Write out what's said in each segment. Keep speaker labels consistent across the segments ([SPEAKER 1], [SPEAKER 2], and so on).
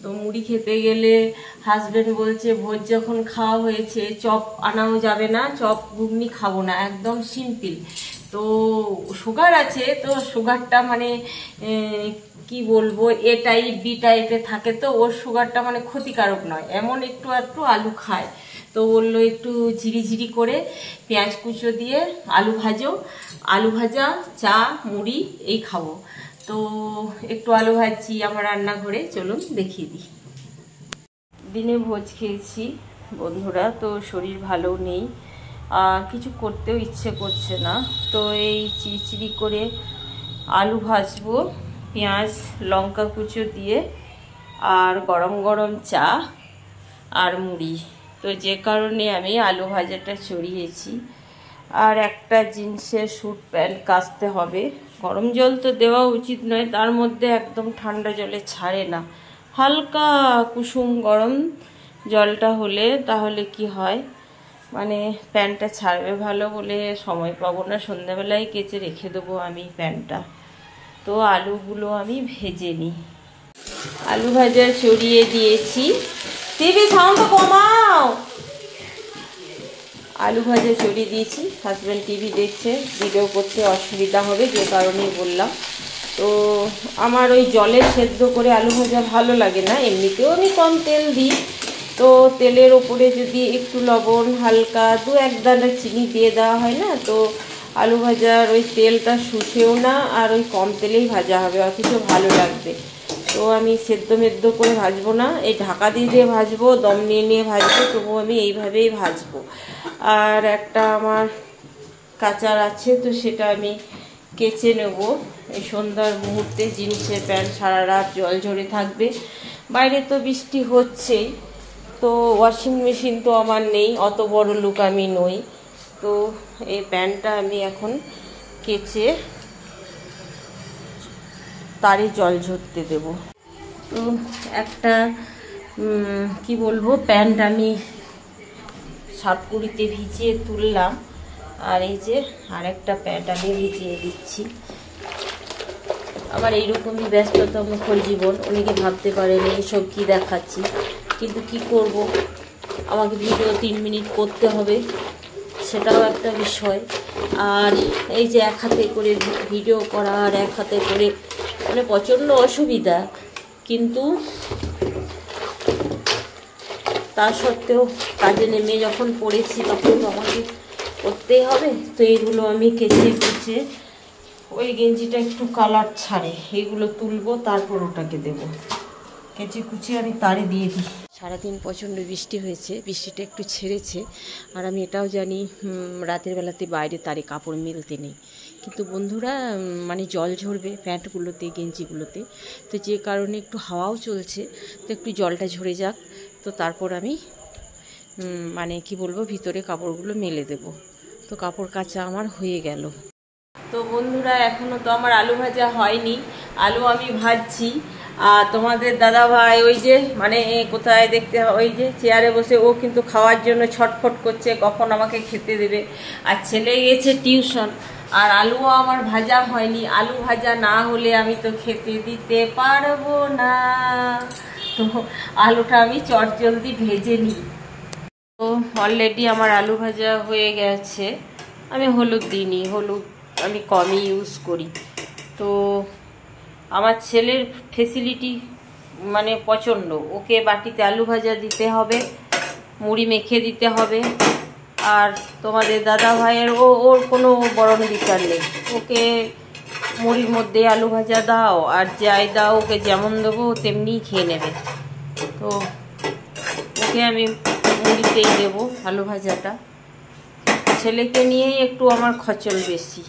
[SPEAKER 1] তো মুড়ি খেতে গেলে হাজবেন্ড বলছে ভোজ যখন খাওয়া হয়েছে চপ আনাও যাবে না, চপ ঘুগনি খাবো না, একদম সিম্পল। তো সুগার আছে, তো সুগারটা মানে কি বলবো, এ টাইপ বি টাইপে থাকে, তো ওর সুগারটা মানে ক্ষতিকারক নয়, এমন একটু একটু আলু খায়। তো বললো একটু ঝিরিঝিরি করে পেঁয়াজ কুচো দিয়ে আলু ভাজো, আলু ভাজা, চা, মুড়ি এই খাবো। তো একটু আলু ভাজছি আমার রান্নাঘরে, চলুন দেখিয়ে দিই। দিনে ভোজ খেয়েছি বন্ধুরা, তো শরীর ভালো নেই, কিছু করতেও ইচ্ছে করছে না। তো এই চিড়িচিড়ি করে আলু ভাজবো পেঁয়াজ লঙ্কা কুচো দিয়ে, আর গরম গরম চা আর মুড়ি। তো যে কারণে আমি আলু ভাজাটা চড়িয়েছি। আর একটা জিন্সের স্যুট প্যান্ট কাচতে হবে। গরম জল তো দেওয়া উচিত নয়, তার মধ্যে একদম ঠান্ডা জলে ছাড়ে না, হালকা কুসুম গরম জলটা হলে তাহলে কি হয়, মানে প্যান্টটা ছাড়বে ভালো বলে সময় পাবো না, সন্ধ্যাবেলায় কেচে রেখে দেবো আমি প্যান্টটা। তো আলুগুলো আমি ভেজে নিই। আলু ভাজা চড়িয়ে দিয়েছি। টিভি সাউন্ড কমাও। আলু ভাজা চড়িয়ে দিয়েছি, হাজব্যান্ড টিভি দেখছে, ভিডিও করতে অসুবিধা হবে যে কারণেই বললাম। তো আমার ওই জলের সেদ্ধ করে আলু ভাজা ভালো লাগে না, এমনিতেও আমি কম তেল দিই। তো তেলের ওপরে যদি একটু লবণ হালকা 2-1 দানা চিনি দিয়ে দেওয়া হয় না, তো আলু ভাজার ওই তেলটা শুষেও না, আর ওই কম তেলেই ভাজা হবে, অথচ ভালো লাগবে। তো আমি সেদ্ধ মেদ্ধ করে ভাজবো না, এই ঢাকা দিয়ে দিয়ে ভাজবো, দম নিয়ে নিয়ে ভাজবো, তবু আমি এইভাবেই ভাজবো। আর একটা আমার কাচার আছে, তো সেটা আমি কেচে নেব এই সন্ধ্যার মুহূর্তে। জিন্সের প্যান্ট সারা রাত জল ঝরে থাকবে, বাইরে তো বৃষ্টি হচ্ছেই। তো ওয়াশিং মেশিন তো আমার নেই, অত বড় লোক আমি নই। তো এই প্যান্টটা আমি এখন কেচে তারই জল ঝরতে দেব। তো একটা কি বলবো, প্যান্ট আমি সাতকুড়িতে ভিজিয়ে তুললাম, আর এই যে আরেকটা প্যান্ট আমি ভিজিয়ে দিচ্ছি। আমার এইরকমই ব্যস্ততামুখর জীবন, অনেকে ভাবতে পারেন এইসব কী দেখাচ্ছি, কিন্তু কি করব, আমাকে ভিডিও 3 মিনিট করতে হবে, সেটাও একটা বিষয়। আর এই যে এক হাতে করে ভিডিও করা আর এক হাতে করে মানে প্রচণ্ড অসুবিধা, কিন্তু তা সত্ত্বেও কাজে নেমে যখন পড়েছি তখন আমাকে করতেই হবে। তো এইগুলো আমি কেচে কুচে, ওই গেঞ্জিটা একটু কালার ছাড়ে, এইগুলো তুলবো, তারপর ওটাকে দেবো, কেচে কুচে আমি তারে দিয়ে দিই। সারাদিন প্রচণ্ড বৃষ্টি হয়েছে, বৃষ্টিটা একটু ছেড়েছে, আর আমি এটাও জানি রাতের বেলাতে বাইরে তারে কাপড় মেলতে নেই, কিন্তু বন্ধুরা মানে জল ঝরবে প্যান্টগুলোতে গেঞ্জিগুলোতে, তো যে কারণে একটু হাওয়াও চলছে, তো একটু জলটা ঝরে যাক, তো তারপর আমি মানে কি বলবো ভিতরে কাপড়গুলো মেলে দেব। তো কাপড় কাচা আমার হয়ে গেল। তো বন্ধুরা এখনও তো আমার আলু ভাজা হয়নি, আলু আমি ভাজছি। আর তোমাদের দাদা ভাই ওই যে মানে কোথায় দেখতে, ওই যে চেয়ারে বসে, ও কিন্তু খাওয়ার জন্য ছটফট করছে কখন আমাকে খেতে দেবে। আর ছেলে গেছে টিউশন, আর আলুও আমার ভাজা হয়নি, আলু ভাজা না হলে আমি তো খেতে দিতে পারবো না। তো আলুটা আমি চটজলদি ভেজে নিই। তো অলরেডি আমার আলু ভাজা হয়ে গেছে। আমি হলুদ দিইনি, হলুদ আমি কমই ইউজ করি। তো আমার ছেলের ফেসিলিটি মানে প্রচণ্ড, ওকে বাটিতে আলু ভাজা দিতে হবে, মুড়ি মেখে দিতে হবে। আর তোমাদের দাদা ভাইয়ের ওর কোনো বরণ বিচার নেই, ওকে মুড়ির মধ্যে আলু ভাজা দাও আর যাই দাও, ওকে যেমন দেবো তেমনিই খেয়ে নেবে। তো ওকে আমি মুড়িতেই দেবো আলু ভাজাটা। ছেলেকে নিয়েই একটু আমার খচল বেশি,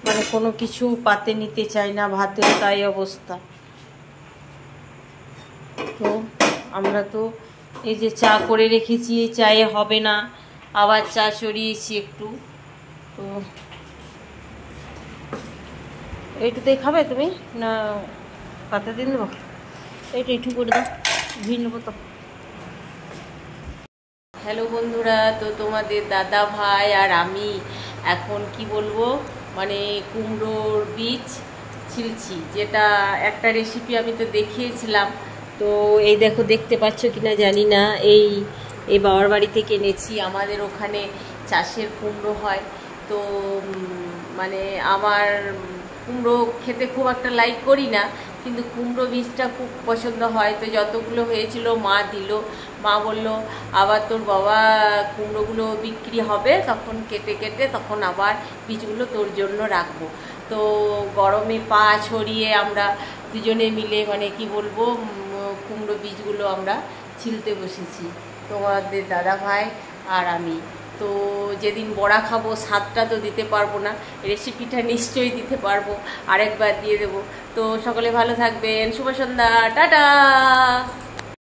[SPEAKER 1] মানে কোনো কিছু পাতে নিতে চাই না, ভাতেও তাই অবস্থা। তো আমরা তো এই যে চা করে রেখেছি, এই চায়ে হবে না, আবার চা চড়িয়েছি একটু। তো এইটুতেই খাবে তুমি না পাতে দিয়ে দেবো? এইটা একটু করে দাও, ভিড় নেবো তো। হ্যালো বন্ধুরা, তো তোমাদের দাদা ভাই আর আমি এখন কি বলবো মানে কুমড়োর বীজ ছিলছি, যেটা একটা রেসিপি আমি তো দেখিয়েছিলাম তো এই দেখো, দেখতে পাচ্ছ কিনা জানি না, এই বাবার বাড়ি থেকে এনেছি। আমাদের ওখানে চাষের কুমড়ো হয়, তো মানে আমার কুমড়ো খেতে খুব একটা লাইক করি না, কিন্তু কুমড়ো বীজটা খুব পছন্দ হয়। তো যতগুলো হয়েছিল মা দিল, মা বলল আবার তোর বাবা কুমড়োগুলো বিক্রি হবে তখন কেটে কেটে তখন আবার বীজগুলো তোর জন্য রাখবো। তো গরমে পা ছড়িয়ে আমরা দুজনে মিলে মানে কি বলবো, কুমড়ো বীজগুলো আমরা ছিলতে বসেছি, তোমাদের দাদা ভাই আর আমি। তো যেদিন বড়া খাবো স্বাদটা তো দিতে পারবো না, রেসিপিটা নিশ্চয়ই দিতে পারবো, আরেকবার দিয়ে দেবো। তো সকলে ভালো থাকবেন, শুভ সন্ধ্যা, টাটা।